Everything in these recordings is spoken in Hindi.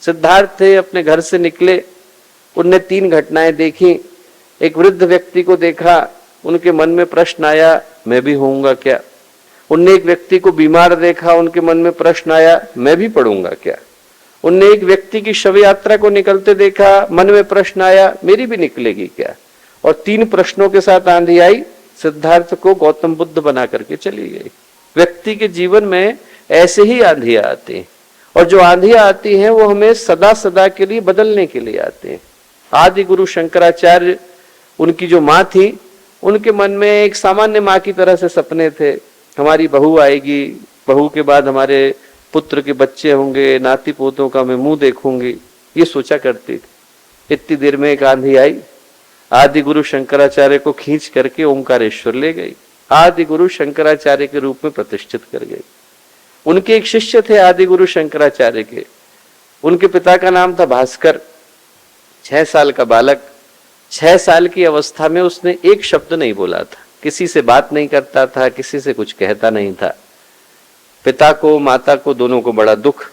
सिद्धार्थ थे, अपने घर से निकले, उनने 3 घटनाएं देखी। एक वृद्ध व्यक्ति को देखा, उनके मन में प्रश्न आया, मैं भी होऊंगा क्या। उनने एक व्यक्ति को बीमार देखा, उनके मन में प्रश्न आया, मैं भी पड़ूंगा क्या। उनने एक व्यक्ति की शव यात्रा को निकलते देखा, मन में प्रश्न आया, मेरी भी निकलेगी क्या। और 3 प्रश्नों के साथ आंधी आई, सिद्धार्थ को गौतम बुद्ध बना करके चली गई। व्यक्ति के जीवन में ऐसे ही आंधियां आती हैं, और जो आंधियां आती हैं वो हमें सदा सदा के लिए बदलने के लिए आती हैं। आदि गुरु शंकराचार्य, उनकी जो माँ थी, उनके मन में एक सामान्य माँ की तरह से सपने थे। हमारी बहू आएगी, बहू के बाद हमारे पुत्र के बच्चे होंगे, नाती पोतों का मैं मुंह देखूंगी, ये सोचा करती थी। इतनी देर में एक आंधी आई, आदि गुरु शंकराचार्य को खींच करके ओंकारेश्वर ले गई, आदि गुरु शंकराचार्य के रूप में प्रतिष्ठित कर गई। उनके एक शिष्य थे आदि गुरु शंकराचार्य के, उनके पिता का नाम था भास्कर। 6 साल का बालक, 6 साल की अवस्था में उसने एक शब्द नहीं बोला था, किसी से बात नहीं करता था, किसी से कुछ कहता नहीं था। पिता को, माता को, दोनों को बड़ा दुख।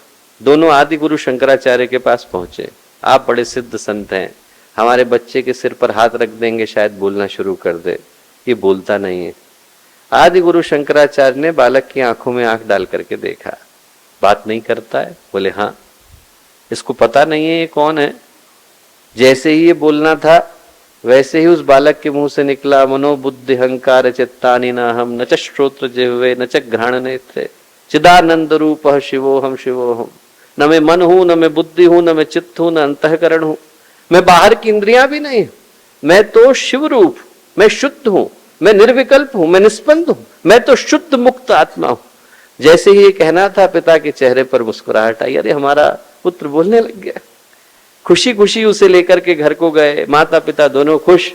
दोनों आदि गुरु शंकराचार्य के पास पहुंचे, आप बड़े सिद्ध संत हैं, हमारे बच्चे के सिर पर हाथ रख देंगे शायद बोलना शुरू कर दे, ये बोलता नहीं है। आदि गुरु शंकराचार्य ने बालक की आंखों में आंख डाल करके देखा, बात नहीं करता है। बोले हाँ, इसको पता नहीं है ये कौन है। जैसे ही ये बोलना था वैसे ही उस बालक के मुंह से निकला, मनोबुद्धि अहंकार चित्तानि न हम न च श्रोत्र जिह्वे न च घ्राण नेत्रे चिदानंद रूप शिवोहम शिवोहम। न मैं मन हूं, न मैं बुद्धि हूं, न मैं चित्त हूं, न अंतःकरण हूं, मैं बाहर की इंद्रियां भी नहीं, मैं तो शिव रूप, मैं शुद्ध हूं, मैं निर्विकल्प हूं, मैं निष्पन्द हूं, मैं तो शुद्ध मुक्त आत्मा हूं। जैसे ही ये कहना था, पिता के चेहरे पर मुस्कुराहट आई, अरे हमारा पुत्र बोलने लग गया। खुशी खुशी उसे लेकर के घर को गए, माता पिता दोनों खुश,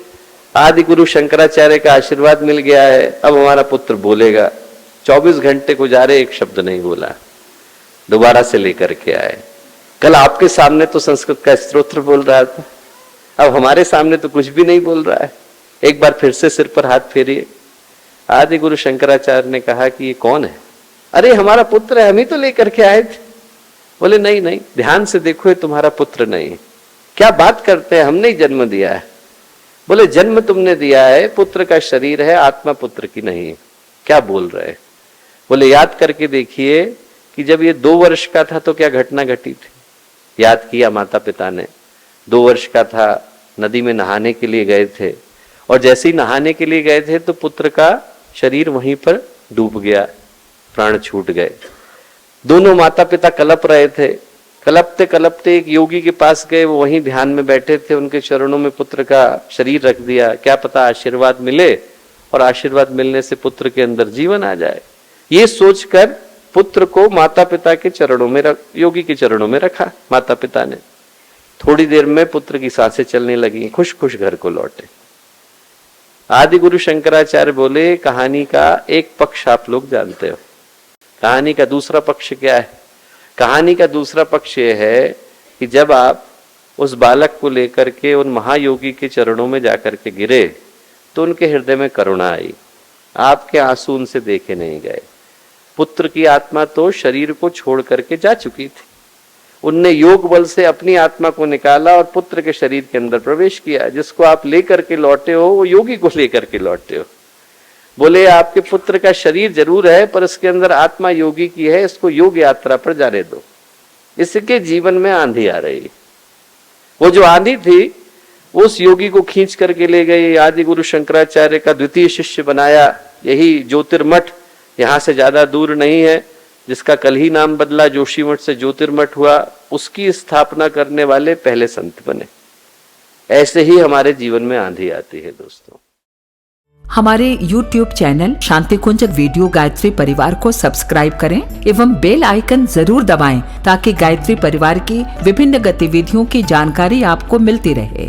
आदि गुरु शंकराचार्य का आशीर्वाद मिल गया है, अब हमारा पुत्र बोलेगा। 24 घंटे गुजारे, एक शब्द नहीं बोला। दोबारा से लेकर के आए, कल आपके सामने तो संस्कृत का स्तोत्र बोल रहा था, अब हमारे सामने तो कुछ भी नहीं बोल रहा है, एक बार फिर से सिर पर हाथ फेरिए। आदि गुरु शंकराचार्य ने कहा कि ये कौन है। अरे हमारा पुत्र है, हम ही तो लेकर के आए थे। बोले नहीं नहीं, ध्यान से देखो, ये तुम्हारा पुत्र नहीं। क्या बात करते हैं, हमने ही जन्म दिया है। बोले जन्म तुमने दिया है, पुत्र का शरीर है, आत्मा पुत्र की नहीं है। क्या बोल रहे हैं। बोले याद करके देखिए कि जब ये 2 वर्ष का था तो क्या घटना घटी थी। याद किया माता पिता ने, 2 वर्ष का था, नदी में नहाने के लिए गए थे, और जैसे ही नहाने के लिए गए थे तो पुत्र का शरीर वहीं पर डूब गया, प्राण छूट गए। दोनों माता पिता कलप रहे थे, कलपते कलपते एक योगी के पास गए, वो वहीं ध्यान में बैठे थे, उनके चरणों में पुत्र का शरीर रख दिया, क्या पता आशीर्वाद मिले और आशीर्वाद मिलने से पुत्र के अंदर जीवन आ जाए। ये सोचकर पुत्र को माता पिता के चरणों में योगी के चरणों में रखा माता पिता ने। थोड़ी देर में पुत्र की सांसें चलने लगी, खुश खुश घर को लौटे। आदि गुरु शंकराचार्य बोले कहानी का एक पक्ष आप लोग जानते हो, कहानी का दूसरा पक्ष क्या है। कहानी का दूसरा पक्ष ये है कि जब आप उस बालक को लेकर के उन महायोगी के चरणों में जाकर के गिरे तो उनके हृदय में करुणा आई, आपके आंसू उनसे देखे नहीं गए। पुत्र की आत्मा तो शरीर को छोड़ करके जा चुकी थी, उनने योग बल से अपनी आत्मा को निकाला और पुत्र के शरीर के अंदर प्रवेश किया। जिसको आप लेकर के लौटे हो वो योगी को लेकर के लौटे हो। बोले आपके पुत्र का शरीर जरूर है पर इसके अंदर आत्मा योगी की है, इसको योग यात्रा पर जाने दो। इसके जीवन में आंधी आ रही, वो जो आंधी थी उस योगी को खींच करके ले गई, आदि गुरु शंकराचार्य का द्वितीय शिष्य बनाया। यही ज्योतिर्मठ यहाँ से ज्यादा दूर नहीं है, जिसका कल ही नाम बदला, जोशीमठ से ज्योतिर्मठ हुआ, उसकी स्थापना करने वाले पहले संत बने। ऐसे ही हमारे जीवन में आंधी आती है दोस्तों। हमारे YouTube चैनल शांति कुंज वीडियो गायत्री परिवार को सब्सक्राइब करें एवं बेल आइकन जरूर दबाएं ताकि गायत्री परिवार की विभिन्न गतिविधियों की जानकारी आपको मिलती रहे।